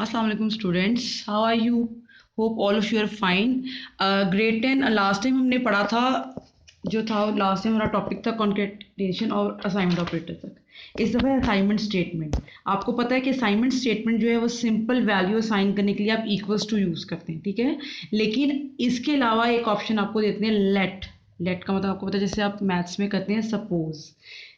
Assalamu alaikum students, how are you? Hope all of you are fine. Grade 10 last time हमने पढ़ा था, जो था लास्ट टाइम हमारा टॉपिक था कॉन्केटेनेशन और असाइनमेंट ऑपरेटर तक। इस दफ़ा असाइनमेंट स्टेटमेंट। आपको पता है कि असाइनमेंट स्टेटमेंट जो है वो सिंपल वैल्यू असाइन करने के लिए आप इक्वल्स टू यूज़ करते हैं, ठीक है। लेकिन इसके अलावा एक ऑप्शन आपको देते हैं लेट। लेट का मतलब आपको पता है, जैसे आप मैथ्स में करते हैं सपोज,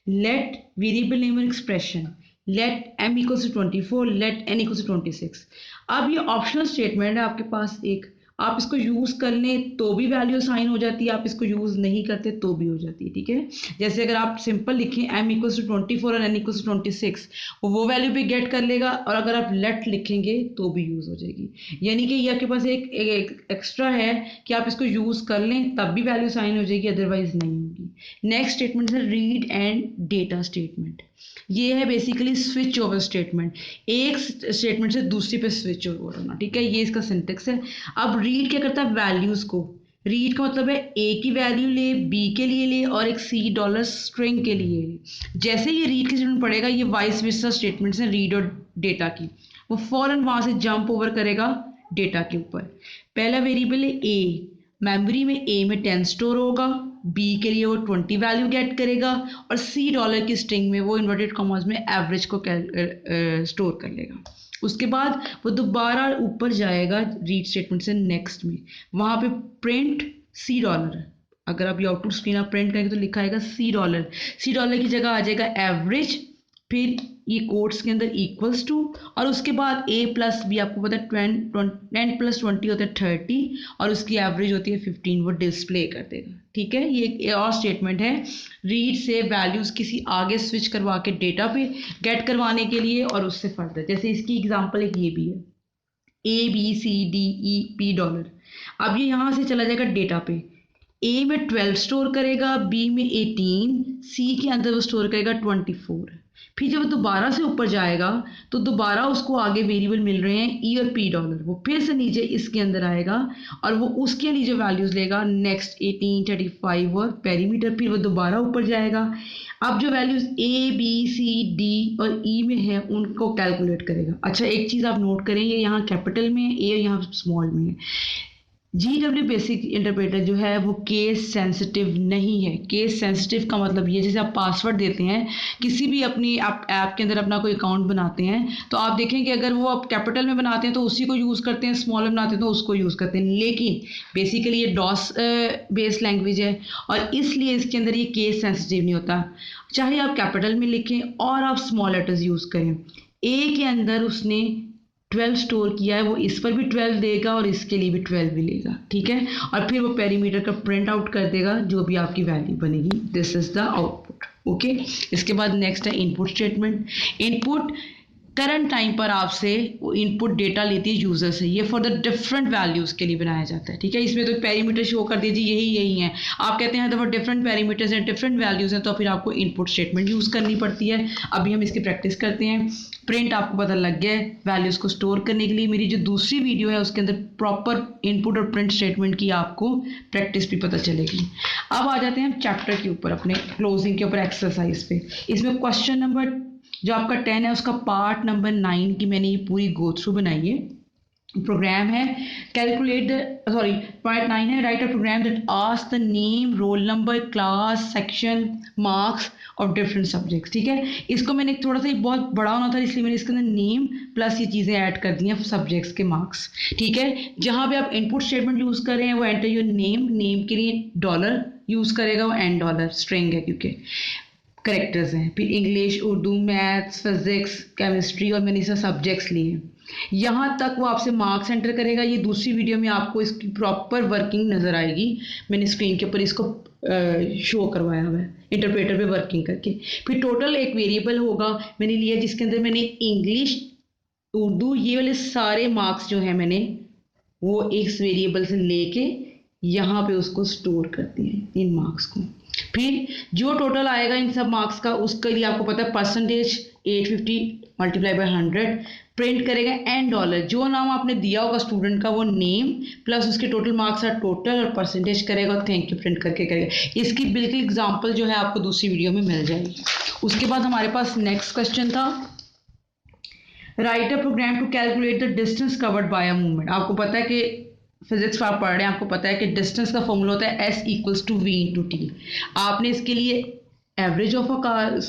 लेट वेरिएबल नेम और expression, let m equals to 24, let n equals to 26। अब ये ऑप्शनल स्टेटमेंट है आपके पास एक, आप इसको यूज़ कर लें तो भी वैल्यू साइन हो जाती है, आप इसको यूज़ नहीं करते तो भी हो जाती है, ठीक है। जैसे अगर आप सिंपल लिखें m इक्वल्स टू 24 और n इक्वल्स टू 26, वो वैल्यू भी गेट कर लेगा, और अगर आप लेट लिखेंगे तो भी यूज़ हो जाएगी। यानी कि ये आपके पास एक एक्स्ट्रा है कि आप इसको यूज़ कर लें तब भी वैल्यू साइन हो जाएगी, अदरवाइज नहीं होगी। नेक्स्ट स्टेटमेंट है रीड एंड डेटा स्टेटमेंट। ये है बेसिकली स्विच ओवर स्टेटमेंट, एक स्टेटमेंट से दूसरी पे स्विच ओवर होना, ठीक है। ये इसका सिंटेक्स है। अब रीड क्या करता है, वैल्यूज़ को। रीड का मतलब है ए की वैल्यू ले, बी के लिए ले, और एक सी डॉलर स्ट्रिंग के लिए ले। जैसे ये रीड की स्टेटमेंट पढ़ेगा, ये वाइस वर्सा स्टेटमेंट्स हैं रीड और डेटा की, वो फौरन वहाँ से जंप ओवर करेगा डेटा के ऊपर। पहला वेरिएबल है ए, मेमोरी में ए में 10 स्टोर होगा, बी के लिए वो 20 वैल्यू गेट करेगा, और सी डॉलर की स्ट्रिंग में वो इन्वर्टेड कॉमास में एवरेज को स्टोर कर लेगा। उसके बाद वो दोबारा ऊपर जाएगा रीड स्टेटमेंट से नेक्स्ट में, वहाँ पे प्रिंट सी डॉलर। अगर आप ये आउटपुट स्क्रीन आप प्रिंट करेंगे तो लिखा आएगा सी डॉलर। सी डॉलर की जगह आ जाएगा एवरेज, फिर ये कोट्स के अंदर इक्वल्स टू, और उसके बाद ए प्लस बी, आपको पता है 10 प्लस 20 होता है 30, और उसकी एवरेज होती है 15, वो डिस्प्ले कर देगा, ठीक है। ये एक और स्टेटमेंट है रीड से वैल्यूज़ किसी आगे स्विच करवा के डेटा पे गेट करवाने के लिए, और उससे फर्दर। जैसे इसकी एग्जांपल एक ये भी है, A B C D E P dollar. अब ये यहाँ से चला जाएगा डेटा पे, ए में 12 स्टोर करेगा, बी में 18, सी के अंदर वो स्टोर करेगा 24। फिर जब वो दोबारा से ऊपर जाएगा तो दोबारा उसको आगे वेरिएबल मिल रहे हैं ई और पी डॉलर, वो फिर से नीचे इसके अंदर आएगा और वो उसके लिए जो वैल्यूज़ लेगा नेक्स्ट 18, 35 और पेरीमीटर, फिर वो दोबारा ऊपर जाएगा। अब जो values A B C D और ई में है उनको कैलकुलेट करेगा। अच्छा, एक चीज़ आप नोट करें, ये यहाँ कैपिटल में है, ए यहाँ स्मॉल में है। GW बेसिक इंटरप्रेटर जो है वो केस सेंसिटिव नहीं है। केस सेंसिटिव का मतलब ये, जैसे आप पासवर्ड देते हैं किसी भी अपनी आप ऐप के अंदर अपना कोई अकाउंट बनाते हैं, तो आप देखें कि अगर वो आप कैपिटल में बनाते हैं तो उसी को यूज़ करते हैं, स्मॉल में बनाते हैं तो उसको यूज़ करते हैं। लेकिन बेसिकली ये डॉस बेस्ड लैंग्वेज है और इसलिए इसके अंदर ये केस सेंसिटिव नहीं होता, चाहे आप कैपिटल में लिखें और आप स्मॉल लेटर्स यूज़ करें। ए के अंदर उसने 12 स्टोर किया है, वो इस पर भी 12 देगा और इसके लिए भी 12 भी लेगा, ठीक है। और फिर वो पेरीमीटर का प्रिंट आउट कर देगा जो भी आपकी वैल्यू बनेगी। This is the output, okay. इसके बाद नेक्स्ट है input statement. Input current time पर आपसे इनपुट डेटा लेती है यूज़र से, ये फॉर द डिफरेंट वैल्यूज़ के लिए बनाया जाता है, ठीक है। इसमें तो पेरीमीटर शो कर दीजिए यही है, आप कहते हैं तो डिफरेंट पेरीमीटर्स हैं, डिफरेंट वैल्यूज़ हैं, तो फिर आपको इनपुट स्टेटमेंट यूज़ करनी पड़ती है। अभी हम इसकी प्रैक्टिस करते हैं। प्रिंट आपको पता लग गया है, वैल्यूज़ को स्टोर करने के लिए मेरी जो दूसरी वीडियो है उसके अंदर प्रॉपर इनपुट और प्रिंट स्टेटमेंट की आपको प्रैक्टिस भी पता चलेगी। अब आ जाते हैं हम चैप्टर के ऊपर, अपने क्लोजिंग के ऊपर एक्सरसाइज पे। इसमें क्वेश्चन नंबर जो आपका 10 है उसका पार्ट नंबर 9 की मैंने ये पूरी गो थ्रू बनाई है। प्रोग्राम है कैलकुलेट द पार्ट 9 है, write a program that asks the name, roll number, class, section, marks of different subjects, ठीक है। इसको मैंने थोड़ा सा बहुत बड़ा होना था इसलिए मैंने इसके अंदर नेम प्लस ये चीज़ें ऐड कर दी हैं सब्जेक्ट्स के मार्क्स, ठीक है। जहाँ पे आप इनपुट स्टेटमेंट यूज़ कर रहे हैं वो एंटर योर नेम, नेम के लिए डॉलर यूज़ करेगा, वो एंड डॉलर स्ट्रिंग है क्योंकि करेक्टर्स हैं। फिर English, Urdu, maths, physics, chemistry और मैंने इसे सब्जेक्ट्स लिए। यहाँ तक वो आपसे मार्क्स एंटर करेगा। ये दूसरी वीडियो में आपको इसकी प्रॉपर वर्किंग नज़र आएगी, मैंने स्क्रीन के ऊपर इसको शो करवाया हुआ है इंटरप्रेटर पे वर्किंग करके। फिर टोटल एक वेरिएबल होगा मैंने लिया जिसके अंदर मैंने इंग्लिश, उर्दू, ये वाले सारे मार्क्स जो है मैंने वो इस वेरिएबल से लेके यहाँ पे उसको स्टोर करती है इन मार्क्स को। फिर जो टोटल आएगा इन सब मार्क्स का उसके लिए आपको पता है परसेंटेज 850 मल्टीप्लाई बाय 100 प्रिंट करेगा एंड डॉलर। जो नाम आपने दिया होगा स्टूडेंट का वो नेम प्लस उसके टोटल मार्क्स है टोटल और परसेंटेज करेगा और थैंक यू प्रिंट करके करेगा। इसकी बिल्कुल एग्जांपल जो है आपको दूसरी वीडियो में मिल जाएगी। उसके बाद हमारे पास नेक्स्ट क्वेश्चन था write a program to calculate the distance covered by a movement. आपको पता है कि फिजिक्स आप पढ़ रहे हैं, आपको पता है कि डिस्टेंस का फॉर्मूला होता है S equals to V into T. आपने इसके लिए average of a car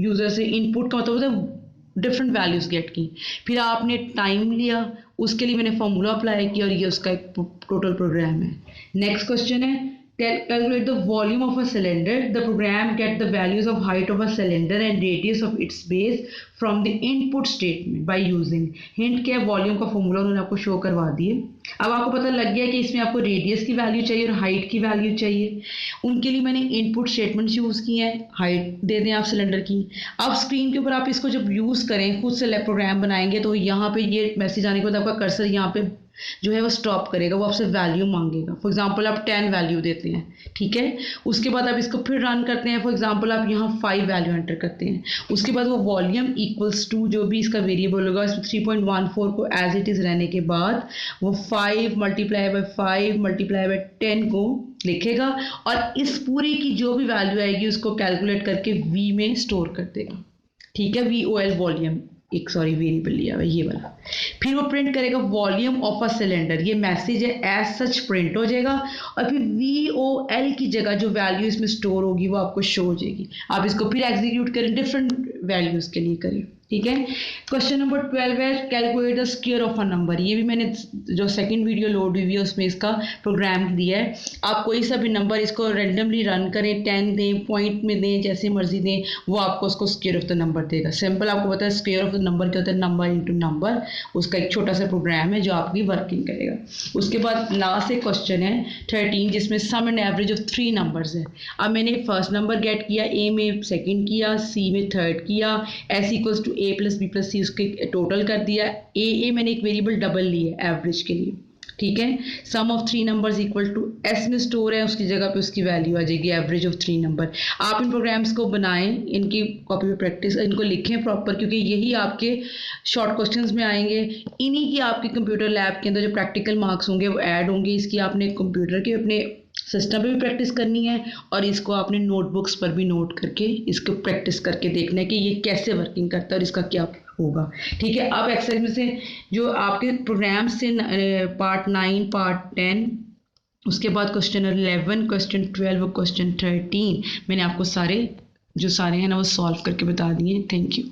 user से इनपुट का मतलब होता है डिफरेंट वैल्यूज गेट की, फिर आपने टाइम लिया, उसके लिए मैंने फॉर्मूला अप्लाई किया और ये उसका एक टोटल प्रोग्राम है। नेक्स्ट क्वेश्चन है calculate the volume of a cylinder. The program get the values of height of a cylinder and radius of its base from the input statement by using hint क्या volume का formula उन्होंने आपको show करवा दिए। अब आपको पता लग गया कि इसमें आपको रेडियस की वैल्यू चाहिए और हाइट की वैल्यू चाहिए। उनके लिए मैंने इनपुट स्टेटमेंट यूज़ किए हैं, हाइट दे दें आप सिलेंडर की। अब स्क्रीन के ऊपर आप इसको जब यूज़ करें, खुद से प्रोग्राम बनाएंगे तो यहाँ पे ये मैसेज आने के बाद आपका कर्सर यहाँ पे जो है वो स्टॉप करेगा, वो आपसे वैल्यू मांगेगा। फॉर एग्जांपल आप 10 वैल्यू देते हैं, ठीक है, उसके बाद आप इसको फिर रन करते हैं। फॉर एग्जांपल आप यहाँ 5 वैल्यू एंटर करते हैं, उसके बाद वो वॉल्यूम इक्वल्स टू जो भी इसका वेरिएबल होगा इसमें 3.14 को एज इट इज़ रहने के बाद वो 5 मल्टीप्लाई बाय 5 मल्टीप्लाई बाय 10 को लिखेगा और इस पूरी की जो भी वैल्यू आएगी उसको कैलकुलेट करके वी में स्टोर कर देगा। ठीक है, वी ओ एल वॉल्यूम, एक सॉरी वेरिएबल लिया हुआ ये वाला। फिर वो प्रिंट करेगा वॉल्यूम ऑफ अ सिलेंडर, ये मैसेज है एज सच प्रिंट हो जाएगा और फिर वी ओ एल की जगह जो वैल्यू इसमें स्टोर होगी वो आपको शो हो जाएगी। आप इसको फिर एग्जीक्यूट करें, डिफरेंट वैल्यूज के लिए करें। ठीक है, क्वेश्चन नंबर 12 है calculate the square of a number. ये भी मैंने जो सेकंड वीडियो लोड हुई है उसमें इसका प्रोग्राम दिया है। आप कोई सा भी नंबर इसको रेंडमली रन करें, 10 दें, पॉइंट में दें, जैसे मर्जी दें, वो आपको उसको स्क्वायर ऑफ द नंबर देगा। सिंपल, आपको पता है स्क्वायर ऑफ द नंबर क्या होता है, नंबर इंटू नंबर, उसका एक छोटा सा प्रोग्राम है जो आपकी वर्किंग करेगा। उसके बाद लास्ट एक क्वेश्चन है 13 जिसमें सम एंड एवरेज ऑफ 3 नंबर्स है। अब मैंने फर्स्ट नंबर गेट किया, ए में सेकंड किया, सी में थर्ड किया, s equals to a plus b plus c उसके टोटल कर दिया। ए मैंने एक वेरिएबल डबल ली है एवरेज के लिए। ठीक है, sum of 3 numbers equal to s में स्टोर है, उसकी जगह पे उसकी वैल्यू आ जाएगी एवरेज ऑफ 3 नंबर। आप इन प्रोग्राम्स को बनाएं, इनकी कॉपी पे प्रैक्टिस, इनको लिखें प्रॉपर, क्योंकि यही आपके शॉर्ट क्वेश्चंस में आएंगे। इन्हीं की आपके कंप्यूटर लैब के अंदर जो प्रैक्टिकल मार्क्स होंगे वो ऐड होंगे। इसकी आपने कंप्यूटर के अपने सिस्टम पे भी प्रैक्टिस करनी है और इसको आपने नोटबुक्स पर भी नोट करके इसको प्रैक्टिस करके देखना है कि ये कैसे वर्किंग करता है और इसका क्या होगा। ठीक है, अब एक्सरसाइज में से जो आपके प्रोग्राम से पार्ट 9, पार्ट 10, उसके बाद क्वेश्चन 11, क्वेश्चन 12 और क्वेश्चन 13 मैंने आपको सारे जो सारे हैं ना वो सॉल्व करके बता दिए। Thank you.